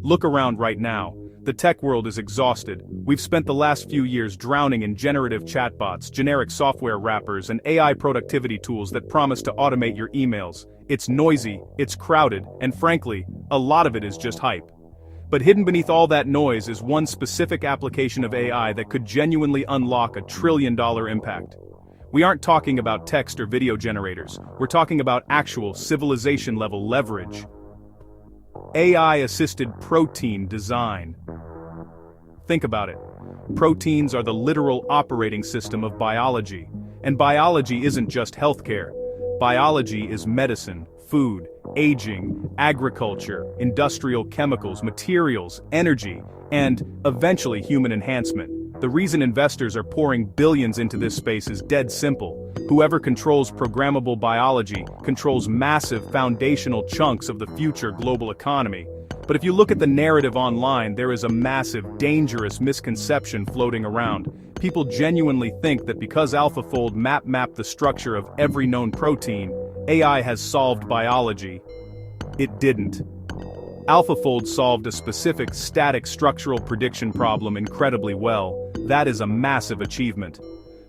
Look around right now. The tech world is exhausted. We've spent the last few years drowning in generative chatbots, generic software wrappers, and AI productivity tools that promise to automate your emails. It's noisy, it's crowded, and frankly, a lot of it is just hype. But hidden beneath all that noise is one specific application of AI that could genuinely unlock a trillion-dollar impact. We aren't talking about text or video generators. We're talking about actual civilization-level leverage. AI-assisted protein design. Think about it. Proteins are the literal operating system of biology. And biology isn't just healthcare. Biology is medicine, food, aging, agriculture, industrial chemicals, materials, energy, and, eventually, human enhancement. The reason investors are pouring billions into this space is dead simple. Whoever controls programmable biology controls massive foundational chunks of the future global economy. But if you look at the narrative online, there is a massive, dangerous misconception floating around. People genuinely think that because AlphaFold mapped the structure of every known protein, AI has solved biology. It didn't. AlphaFold solved a specific static structural prediction problem incredibly well. That is a massive achievement.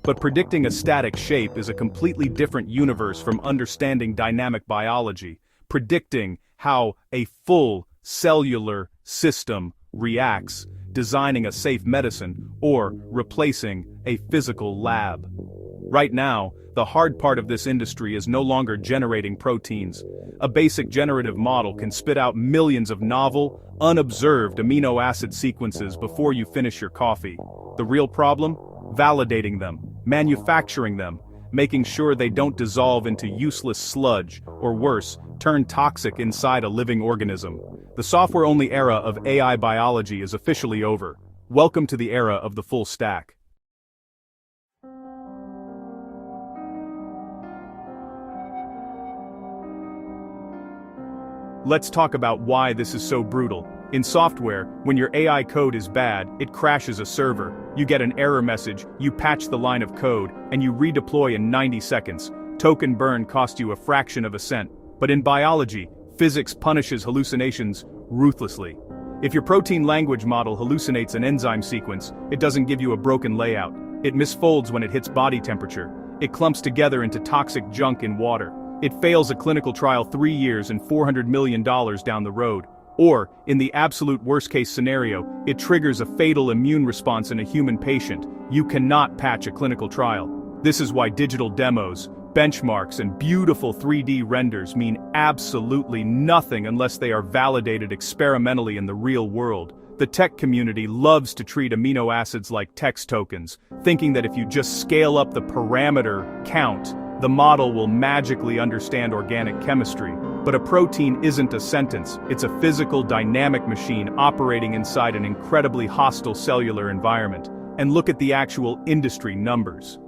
But predicting a static shape is a completely different universe from understanding dynamic biology, predicting how a full cellular system reacts, designing a safe medicine, or replacing a physical lab. Right now, the hard part of this industry is no longer generating proteins. A basic generative model can spit out millions of novel, unobserved amino acid sequences before you finish your coffee. The real problem? Validating them, manufacturing them, making sure they don't dissolve into useless sludge, or worse, turn toxic inside a living organism. The software-only era of AI biology is officially over. Welcome to the era of the full stack. Let's talk about why this is so brutal. In software, when your AI code is bad, it crashes a server. You get an error message, you patch the line of code, and you redeploy in 90 seconds. Token burn costs you a fraction of a cent. But in biology, physics punishes hallucinations ruthlessly. If your protein language model hallucinates an enzyme sequence, it doesn't give you a broken layout. It misfolds when it hits body temperature. It clumps together into toxic junk in water. It fails a clinical trial 3 years and $400 million down the road. Or, in the absolute worst-case scenario, it triggers a fatal immune response in a human patient. You cannot patch a clinical trial. This is why digital demos, benchmarks, and beautiful 3D renders mean absolutely nothing unless they are validated experimentally in the real world. The tech community loves to treat amino acids like text tokens, thinking that if you just scale up the parameter count, the model will magically understand organic chemistry. But a protein isn't a sentence, it's a physical, dynamic machine operating inside an incredibly hostile cellular environment. And look at the actual industry numbers.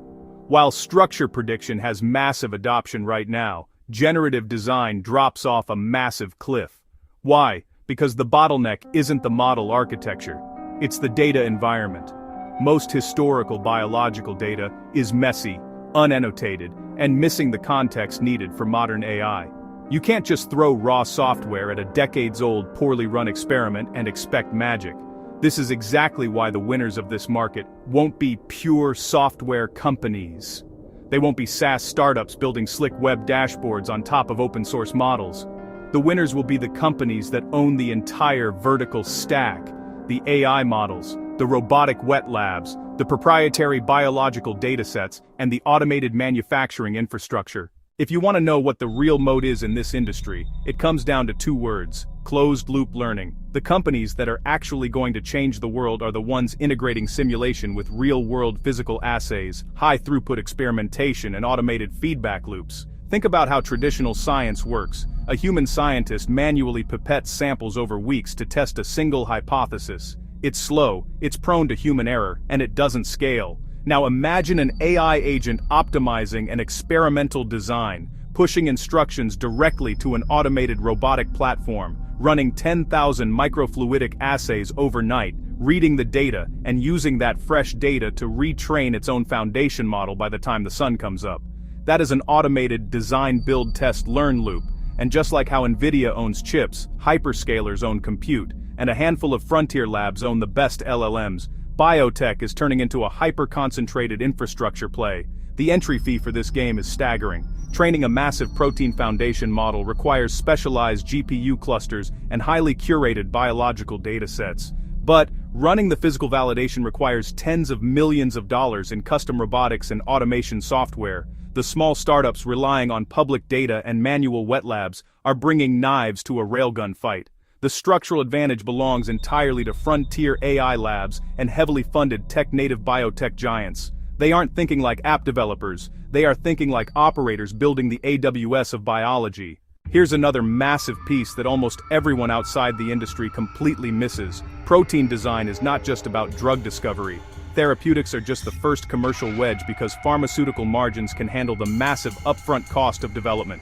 While structure prediction has massive adoption right now, generative design drops off a massive cliff. Why? Because the bottleneck isn't the model architecture, it's the data environment. Most historical biological data is messy, unannotated, and missing the context needed for modern AI. You can't just throw raw software at a decades-old, poorly run experiment and expect magic. This is exactly why the winners of this market won't be pure software companies. They won't be SaaS startups building slick web dashboards on top of open-source models. The winners will be the companies that own the entire vertical stack, the AI models, the robotic wet labs, the proprietary biological datasets, and the automated manufacturing infrastructure. If you want to know what the real moat is in this industry, it comes down to 2 words: closed-loop learning. The companies that are actually going to change the world are the ones integrating simulation with real-world physical assays, high-throughput experimentation, and automated feedback loops. Think about how traditional science works. A human scientist manually pipettes samples over weeks to test a single hypothesis. It's slow, it's prone to human error, and it doesn't scale. Now imagine an AI agent optimizing an experimental design, pushing instructions directly to an automated robotic platform, running 10,000 microfluidic assays overnight, reading the data, and using that fresh data to retrain its own foundation model by the time the sun comes up. That is an automated design, build, test, learn loop. And just like how NVIDIA owns chips, hyperscalers own compute, and a handful of frontier labs own the best LLMs. Biotech is turning into a hyper-concentrated infrastructure play. The entry fee for this game is staggering. Training a massive protein foundation model requires specialized GPU clusters and highly curated biological datasets. But running the physical validation requires tens of millions of dollars in custom robotics and automation software. The small startups relying on public data and manual wet labs are bringing knives to a railgun fight. The structural advantage belongs entirely to frontier AI labs and heavily funded tech-native biotech giants. They aren't thinking like app developers, they are thinking like operators building the AWS of biology. Here's another massive piece that almost everyone outside the industry completely misses. Protein design is not just about drug discovery. Therapeutics are just the first commercial wedge because pharmaceutical margins can handle the massive upfront cost of development.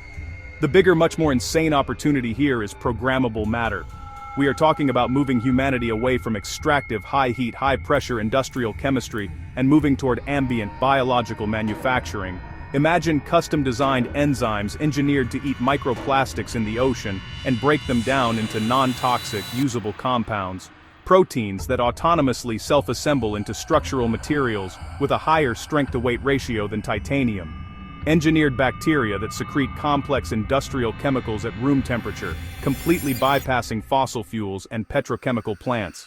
The bigger, much more insane opportunity here is programmable matter. We are talking about moving humanity away from extractive, high-heat, high-pressure industrial chemistry and moving toward ambient biological manufacturing. Imagine custom-designed enzymes engineered to eat microplastics in the ocean and break them down into non-toxic, usable compounds. Proteins that autonomously self-assemble into structural materials with a higher strength-to-weight ratio than titanium. Engineered bacteria that secrete complex industrial chemicals at room temperature, completely bypassing fossil fuels and petrochemical plants.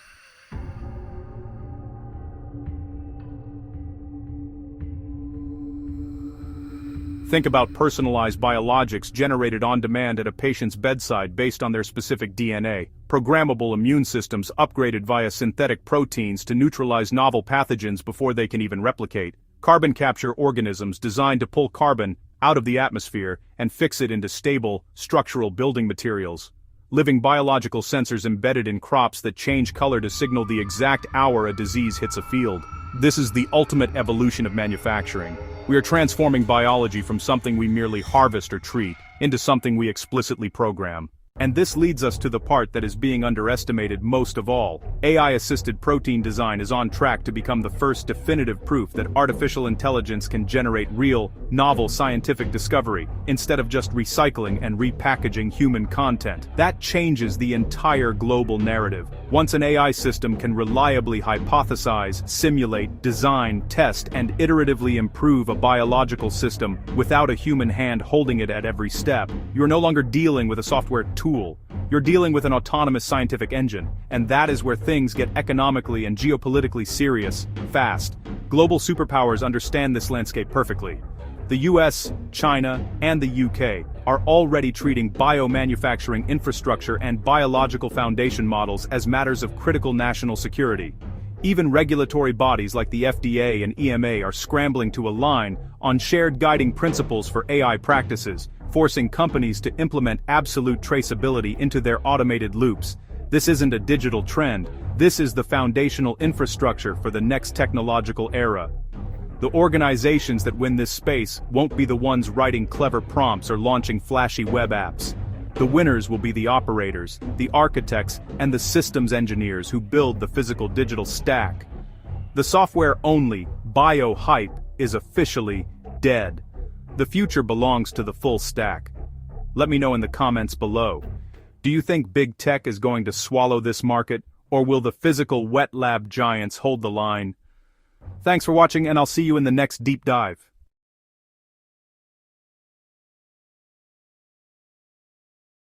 Think about personalized biologics generated on demand at a patient's bedside based on their specific DNA. Programmable immune systems upgraded via synthetic proteins to neutralize novel pathogens before they can even replicate. Carbon capture organisms designed to pull carbon out of the atmosphere and fix it into stable, structural building materials. Living biological sensors embedded in crops that change color to signal the exact hour a disease hits a field. This is the ultimate evolution of manufacturing. We are transforming biology from something we merely harvest or treat into something we explicitly program. And this leads us to the part that is being underestimated most of all. AI-assisted protein design is on track to become the first definitive proof that artificial intelligence can generate real, novel scientific discovery, instead of just recycling and repackaging human content. That changes the entire global narrative. Once an AI system can reliably hypothesize, simulate, design, test, and iteratively improve a biological system without a human hand holding it at every step, you're no longer dealing with a software tool. You're dealing with an autonomous scientific engine, and that is where things get economically and geopolitically serious, fast. Global superpowers understand this landscape perfectly. The US, China, and the UK are already treating biomanufacturing infrastructure and biological foundation models as matters of critical national security. Even regulatory bodies like the FDA and EMA are scrambling to align on shared guiding principles for AI practices, forcing companies to implement absolute traceability into their automated loops. This isn't a digital trend, this is the foundational infrastructure for the next technological era. The organizations that win this space won't be the ones writing clever prompts or launching flashy web apps. The winners will be the operators, the architects, and the systems engineers who build the physical digital stack. The software-only bio-hype is officially dead. The future belongs to the full stack. Let me know in the comments below. Do you think big tech is going to swallow this market, or will the physical wet lab giants hold the line? Thanks for watching, and I'll see you in the next deep dive.